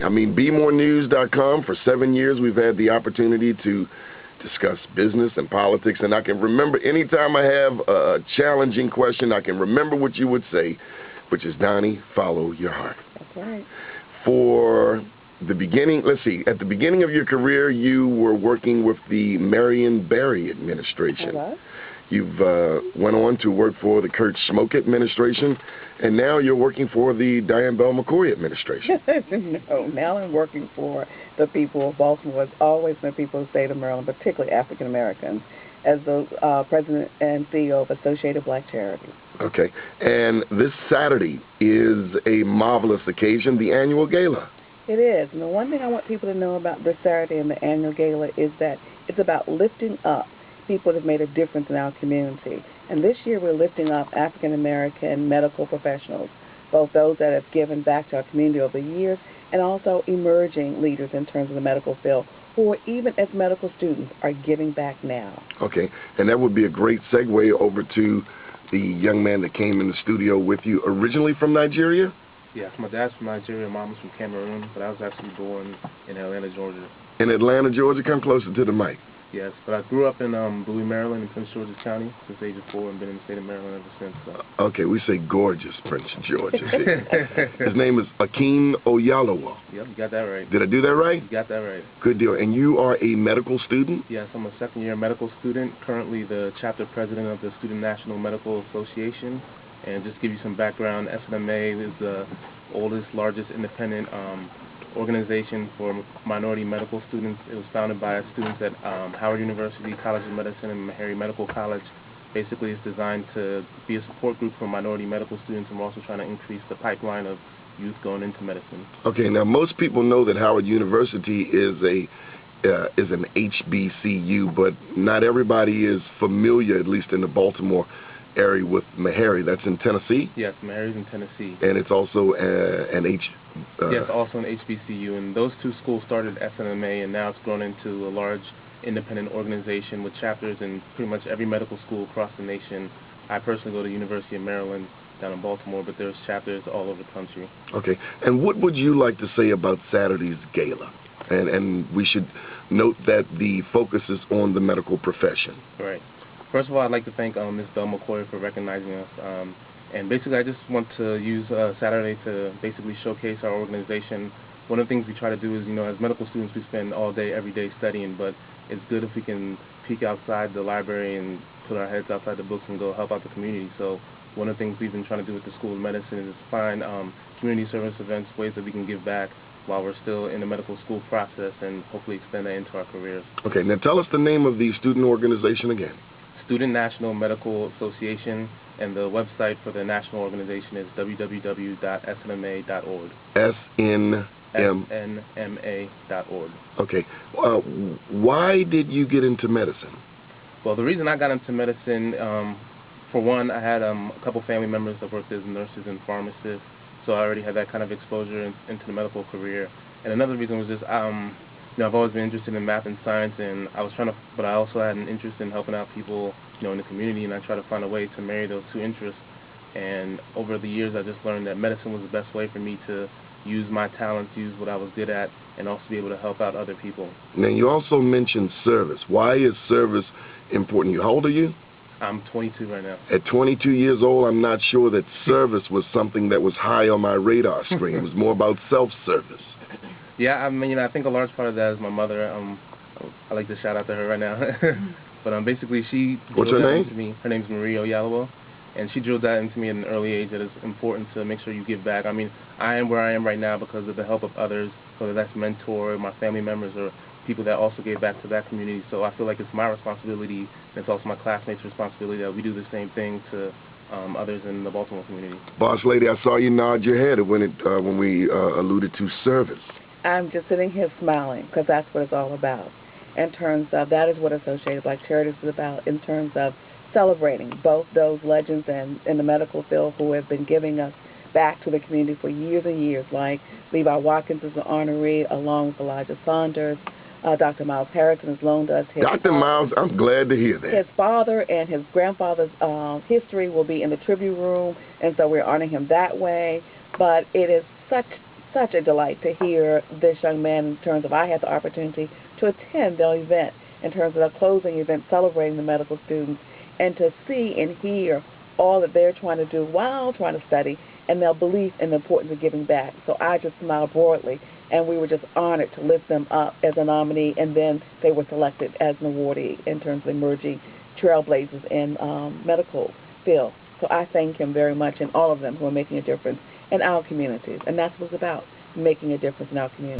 I mean, BeMoreNews.com, for 7 years we've had the opportunity to discuss business and politics, and I can remember anytime I have a challenging question, I can remember what you would say, which is, Donnie, follow your heart. That's right. For the beginning, let's see, at the beginning of your career, you were working with the Marion Barry administration. Hello. You've went on to work for the Kurt Schmoke administration, and now you're working for the Diane Bell-McKoy administration. No, now I'm working for the people of Baltimore. It's always been people of the state of Maryland, particularly African Americans, as the president and CEO of Associated Black Charities. Okay, and this Saturday is a marvelous occasion, the annual gala. It is, and the one thing I want people to know about this Saturday and the annual gala is that it's about lifting up people that have made a difference in our community. And this year we're lifting up African American medical professionals, both those that have given back to our community over the years and also emerging leaders in terms of the medical field who are, even as medical students, are giving back now. Okay, and that would be a great segue over to the young man that came in the studio with you, originally from Nigeria? Yes, my dad's from Nigeria, mom's from Cameroon, but I was actually born in Atlanta, Georgia. In Atlanta, Georgia? Come closer to the mic. Yes, but I grew up in Bowie, Maryland, in Prince George's County since the age of 4 and been in the state of Maryland ever since. So. Okay, we say gorgeous Prince George's here. His name is Akeem Oyalawa. Yep, you got that right. Did I do that right? You got that right. Good deal. And you are a medical student? Yes, I'm a second-year medical student, currently the chapter president of the Student National Medical Association. And just to give you some background, SNMA is the oldest, largest independent organization for minority medical students. It was founded by students at Howard University College of Medicine and Meharry Medical College. Basically, it's designed to be a support group for minority medical students, and we're also trying to increase the pipeline of youth going into medicine. Okay, now most people know that Howard University is an HBCU, but not everybody is familiar, at least in the Baltimore area, with Meharry. That's in Tennessee? Yes, Meharry's in Tennessee. And it's also yes, also an HBCU. And those two schools started SNMA, and now it's grown into a large independent organization with chapters in pretty much every medical school across the nation. I personally go to the University of Maryland down in Baltimore, but there's chapters all over the country. Okay. And what would you like to say about Saturday's gala? And we should note that the focus is on the medical profession. Right. First of all, I'd like to thank Ms. Bell-McKoy for recognizing us. And basically, I just want to use Saturday to basically showcase our organization. One of the things we try to do is, as medical students, we spend all day, every day studying, but it's good if we can peek outside the library and put our heads outside the books and go help out the community. So one of the things we've been trying to do with the School of Medicine is find community service events, ways that we can give back while we're still in the medical school process, and hopefully extend that into our careers. Okay, now tell us the name of the student organization again. Student National Medical Association, and the website for the national organization is www.snma.org. SNMA.org. Okay. Why did you get into medicine? Well, the reason I got into medicine, for one, I had a couple family members that worked as nurses and pharmacists, so I already had that kind of exposure into the medical career. And another reason was just, I've always been interested in math and science, and but I also had an interest in helping out people, in the community, and I try to find a way to marry those two interests. And over the years, I just learned that medicine was the best way for me to use my talents, use what I was good at, and also be able to help out other people. Now, you also mentioned service. Why is service important to you? How old are you? I'm 22 right now. At 22 years old, I'm not sure that service was something that was high on my radar screen. It was more about self-service. Yeah, I think a large part of that is my mother. I like to shout out to her right now. But basically, she What's her name? Into me. Her name's Marie Oyalawa, and she drilled that into me at an early age that it's important to make sure you give back. I am where I am right now because of the help of others, whether that's mentor, my family members, or people that also gave back to that community. So I feel like it's my responsibility, and it's also my classmates' responsibility that we do the same thing to others in the Baltimore community. Boss lady, I saw you nod your head when we alluded to service. I'm just sitting here smiling because that's what it's all about. In terms of, that is what Associated Black Charities is about, in terms of celebrating both those legends in the medical field who have been giving us back to the community for years and years, like Levi Watkins is an honoree, along with Elijah Saunders. Dr. Miles Harrison has loaned us his Dr. Miles, I'm glad to hear that. His father and his grandfather's history will be in the tribute room, and so we're honoring him that way. But it is such such a delight to hear this young man in terms of I had the opportunity to attend their event in terms of their closing event celebrating the medical students and to see and hear all that they're trying to do while trying to study and their belief in the importance of giving back. So I just smiled broadly, and we were just honored to lift them up as a nominee, and then they were selected as an awardee in terms of emerging trailblazers in medical field. So I thank him very much and all of them who are making a difference in our communities, and that's what it's about, making a difference in our community.